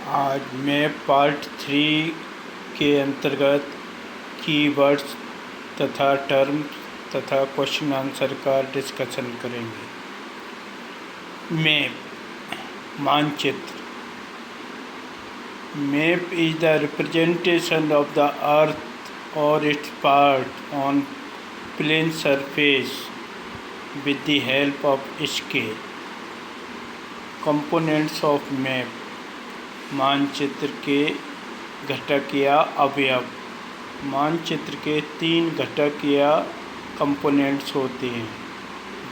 आज मैं पार्ट 3 के अंतर्गत कीवर्ड्स तथा टर्म्स तथा क्वेश्चन आंसर का डिस्कशन करेंगे। मैप, मानचित्र। Map is the representation of the earth और its part on plane surface with the help of scale. Components of map, मानचित्र के घटक या अवयव। मानचित्र के 3 घटक या कंपोनेंट्स होते हैं: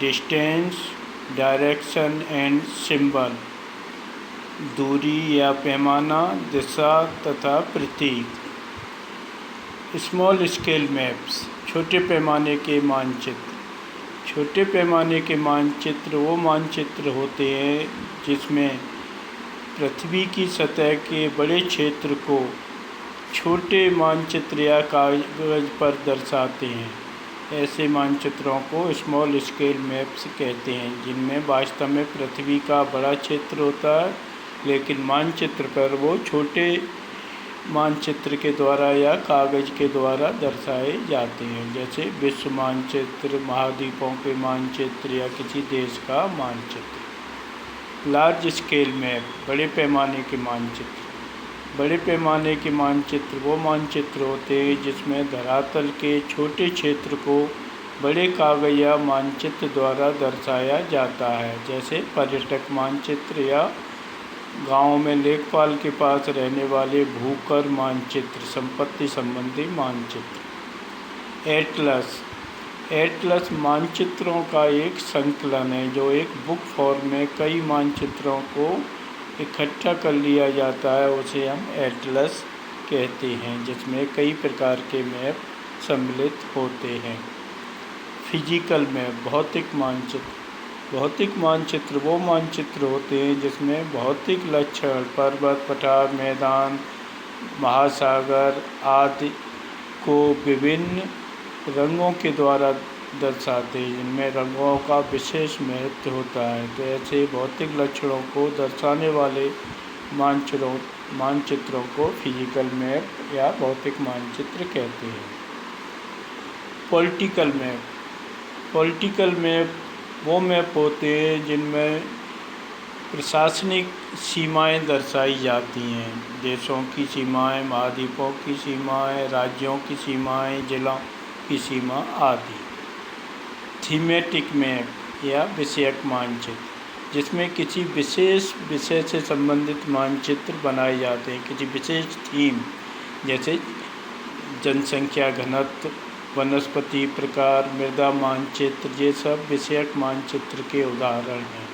डिस्टेंस, डायरेक्शन एंड सिंबल, दूरी या पैमाना, दिशा तथा प्रतीक। स्मॉल स्केल मैप्स, छोटे पैमाने के मानचित्र। छोटे पैमाने के मानचित्र वो मानचित्र होते हैं जिसमें पृथ्वी की सतह के बड़े क्षेत्र को छोटे मानचित्र या कागज़ पर दर्शाते हैं। ऐसे मानचित्रों को स्मॉल स्केल मैप्स कहते हैं, जिनमें वास्तव में पृथ्वी का बड़ा क्षेत्र होता है, लेकिन मानचित्र पर वो छोटे मानचित्र के द्वारा या कागज़ के द्वारा दर्शाए जाते हैं, जैसे विश्व मानचित्र, महाद्वीपों के मानचित्र या किसी देश का मानचित्र। लार्ज स्केल मैप, बड़े पैमाने के मानचित्र। बड़े पैमाने के मानचित्र वो मानचित्र होते हैं जिसमें धरातल के छोटे क्षेत्र को बड़े कागज़ या मानचित्र द्वारा दर्शाया जाता है, जैसे पर्यटक मानचित्र या गाँव में लेखपाल के पास रहने वाले भूकर मानचित्र, संपत्ति संबंधी मानचित्र। एटलस, एटलस मानचित्रों का एक संकलन है जो एक बुक फॉर्म में कई मानचित्रों को इकट्ठा कर लिया जाता है, उसे हम एटलस कहते हैं, जिसमें कई प्रकार के मैप सम्मिलित होते हैं। फिजिकल मैप, भौतिक मानचित्र। भौतिक मानचित्र वो मानचित्र होते हैं जिसमें भौतिक लक्षण, पर्वत, पठार, मैदान, महासागर आदि को विभिन्न रंगों के द्वारा दर्शाते हैं, जिनमें रंगों का विशेष महत्व होता है। तो ऐसे भौतिक लक्षणों को दर्शाने वाले मानचित्रों को फिजिकल मैप या भौतिक मानचित्र कहते हैं। पॉलिटिकल मैप, पॉलिटिकल मैप वो मैप होते हैं जिनमें प्रशासनिक सीमाएं दर्शाई जाती हैं, देशों की सीमाएं, महाद्वीपों की सीमाएं, राज्यों की सीमाएं, जिलों की सीमा आदि। थीमेटिक मैप या विषयक मानचित्र, जिसमें किसी विशेष विषय से संबंधित मानचित्र बनाए जाते हैं, किसी विशेष थीम, जैसे जनसंख्या घनत्व, वनस्पति प्रकार, मृदा मानचित्र, ये सब विषयक मानचित्र के उदाहरण हैं।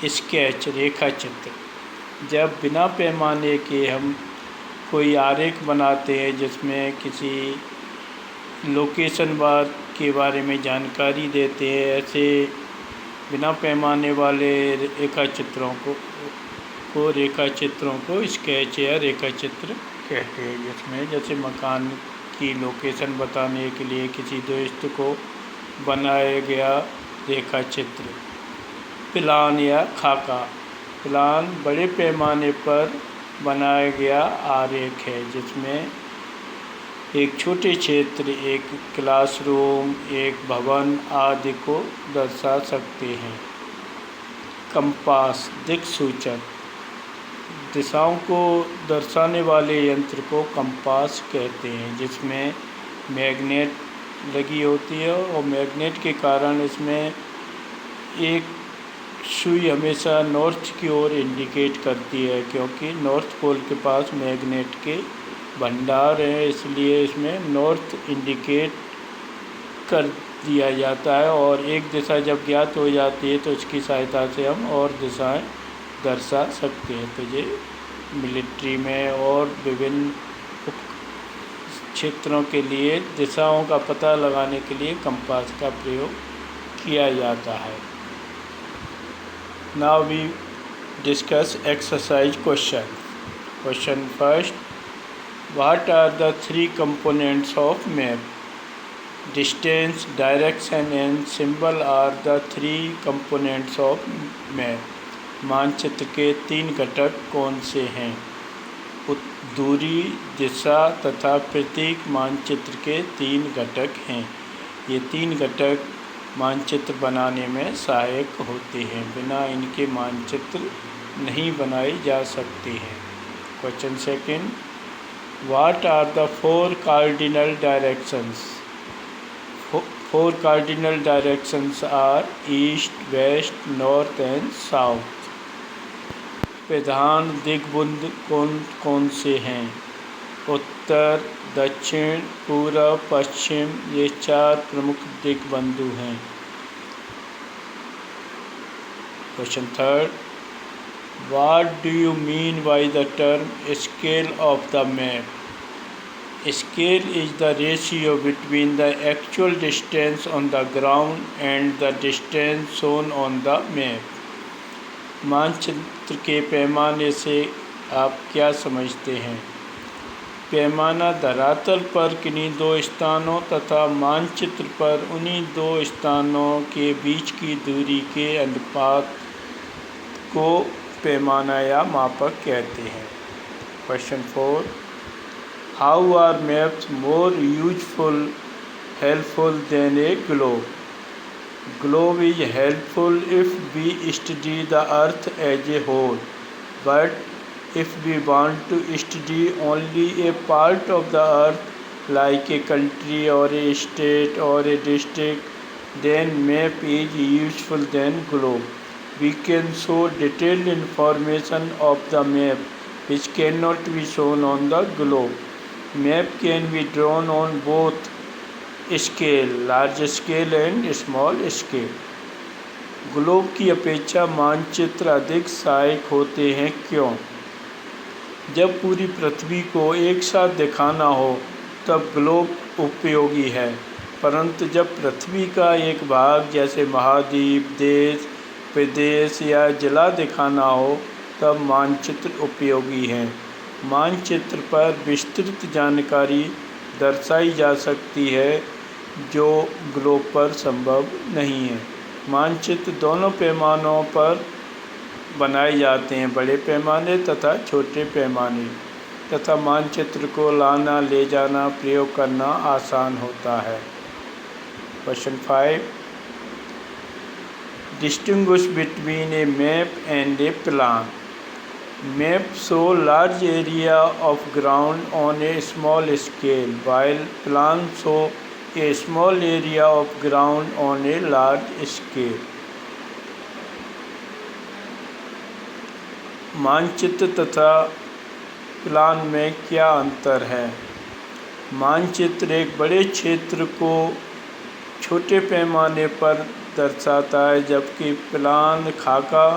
स्केच, रेखा चित्र, जब बिना पैमाने के हम कोई आरेख बनाते हैं जिसमें किसी लोकेशन बार के बारे में जानकारी देते हैं, ऐसे बिना पैमाने वाले रेखा चित्रों को स्केच या रेखा चित्र कहते हैं, जिसमें जैसे मकान की लोकेशन बताने के लिए किसी दोस्त को बनाया गया रेखा चित्र। प्लान या खाका, प्लान बड़े पैमाने पर बनाया गया आरेख है, जिसमें एक छोटे क्षेत्र, एक क्लासरूम, एक भवन आदि को दर्शा सकते हैं। कंपास, दिक्सूचक, दिशाओं को दर्शाने वाले यंत्र को कंपास कहते हैं, जिसमें मैग्नेट लगी होती है और मैग्नेट के कारण इसमें एक सुई हमेशा नॉर्थ की ओर इंडिकेट करती है, क्योंकि नॉर्थ पोल के पास मैग्नेट के भंडार हैं, इसलिए इसमें नॉर्थ इंडिकेट कर दिया जाता है। और एक दिशा जब ज्ञात हो जाती है तो इसकी सहायता से हम और दिशाएं दर्शा सकते हैं। तो ये मिलिट्री में और विभिन्न क्षेत्रों के लिए दिशाओं का पता लगाने के लिए कंपास का प्रयोग किया जाता है। Now we discuss exercise question. Question first, what are the 3 components of map? Distance, direction and symbol are the 3 components of map. मानचित्र के 3 घटक कौन से हैं? दूरी, दिशा तथा प्रतीक मानचित्र के 3 घटक हैं। ये 3 घटक मानचित्र बनाने में सहायक होते हैं। बिना इनके मानचित्र नहीं बनाए जा सकते हैं। Question second, what are the 4 cardinal directions? 4 cardinal directions are east, west, north and south. प्रधान दिग्बंधु कौन कौन से हैं? उत्तर, दक्षिण, पूर्व, पश्चिम। ये 4 प्रमुख दिग्बंधु हैं। Question third, what do you mean by the term scale of the map? Scale is the ratio between the actual distance on the ground and the distance shown on the map. मानचित्र के पैमाने से आप क्या समझते हैं? पैमाना धरातल पर किन्हीं 2 स्थानों तथा मानचित्र पर उन्हीं 2 स्थानों के बीच की दूरी के अनुपात को पैमाना या मापक कहते हैं। Question 4, How are maps more helpful than a globe? Globe is helpful if we study the earth as a whole, but if we want to study only a part of the earth, like a country or a state or a district, then map is useful than globe. We can show detailed information of the map, which cannot be shown on the globe. Map can be drawn on both scale, large scale and small scale. Globe की अपेक्षा मानचित्र अधिक सहायक होते हैं। क्यों? जब पूरी पृथ्वी को एक साथ दिखाना हो तब ग्लोब उपयोगी है, परंतु जब पृथ्वी का एक भाग जैसे महाद्वीप, देश, प्रदेश या जिला दिखाना हो तब मानचित्र उपयोगी है। मानचित्र पर विस्तृत जानकारी दर्शाई जा सकती है जो ग्लोब पर संभव नहीं है। मानचित्र दोनों पैमानों पर बनाए जाते हैं, बड़े पैमाने तथा छोटे पैमाने, तथा मानचित्र को लाना, ले जाना, प्रयोग करना आसान होता है। Question 5, distinguish between A map and A plan. Map show large area of ground on a small scale, while plans show a small area of ground on a large scale. मानचित्र तथा प्लान में क्या अंतर है? मानचित्र एक बड़े क्षेत्र को छोटे पैमाने पर दर्शाता है, जबकि प्लान खाका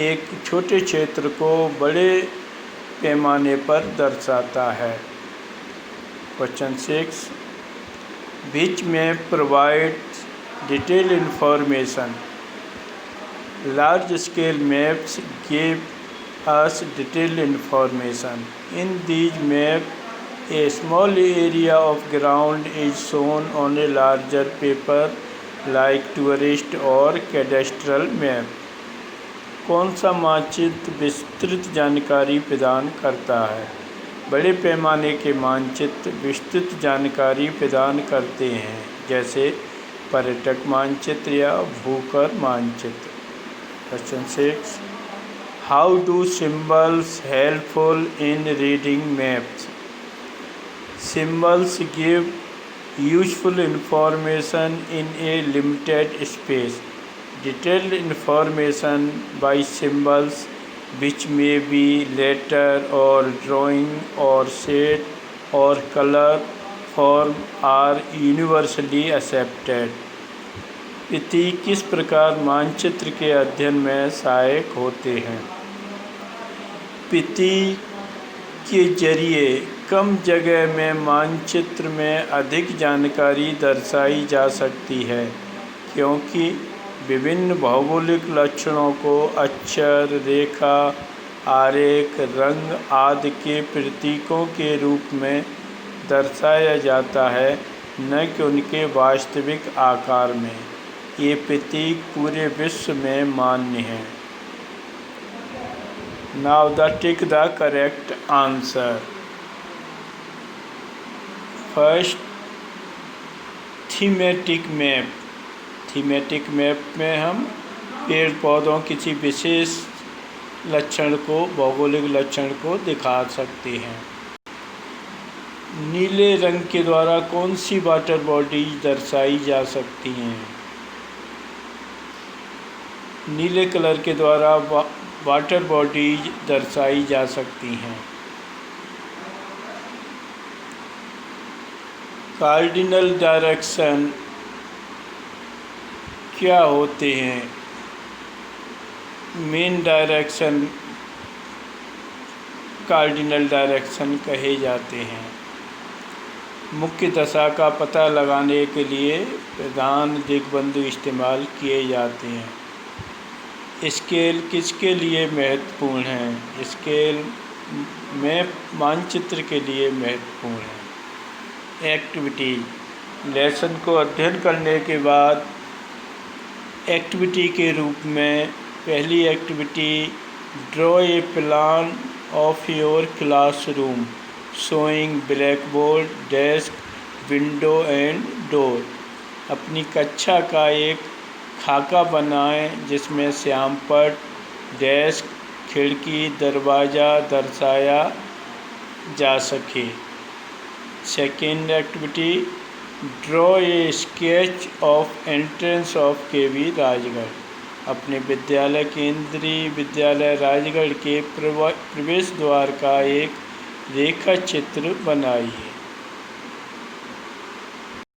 एक छोटे क्षेत्र को बड़े पैमाने पर दर्शाता है। Question 6, which map provides detail information? Large scale maps give us detailed information. In these maps, a small area of ground is shown on a larger paper like tourist or cadastral map. कौन सा मानचित्र विस्तृत जानकारी प्रदान करता है? बड़े पैमाने के मानचित्र विस्तृत जानकारी प्रदान करते हैं, जैसे पर्यटक मानचित्र या भूकर मानचित्र। Question 6, how do symbols helpful in reading maps? Symbols give useful information in a limited space. Detailed information by symbols, which may be letter or drawing or shape or color form, are universally accepted. प्रतीक किस प्रकार मानचित्र के अध्ययन में सहायक होते हैं? प्रतीक के जरिए कम जगह में मानचित्र में अधिक जानकारी दर्शाई जा सकती है, क्योंकि विभिन्न भौगोलिक लक्षणों को अक्षर, रेखा, आरेख, रंग आदि के प्रतीकों के रूप में दर्शाया जाता है, न कि उनके वास्तविक आकार में। ये प्रतीक पूरे विश्व में मान्य हैं। Now tick the correct answer. First, thematic map. Thematic map में हम पेड़ पौधों किसी विशेष लक्षण को, भौगोलिक लक्षण को दिखा सकते हैं। नीले रंग के द्वारा कौन सी वाटर बॉडीज दर्शाई जा सकती हैं? नीले कलर के द्वारा वाटर बॉडीज दर्शाई जा सकती हैं। कार्डिनल डायरेक्शन क्या होते हैं? मेन डायरेक्शन कार्डिनल डायरेक्शन कहे जाते हैं। मुख्य दशा का पता लगाने के लिए प्रधान दिग्बंधु इस्तेमाल किए जाते हैं। स्केल किसके लिए महत्वपूर्ण है? स्केल मैप मानचित्र के लिए महत्वपूर्ण है। एक्टिविटी, लेसन को अध्ययन करने के बाद एक्टिविटी के रूप में पहली activity, draw A plan of your classroom showing black board, desk, window and door. अपनी कक्षा का एक खाका बनाएं जिसमें श्यामपट्ट, डेस्क, खिड़की, दरवाज़ा दर्शाया जा सके। Second activity, draw a sketch of entrance of KV Rajgarh. अपने विद्यालय केंद्रीय विद्यालय राजगढ़ के प्रवेश द्वार का एक रेखा चित्र बनाइए।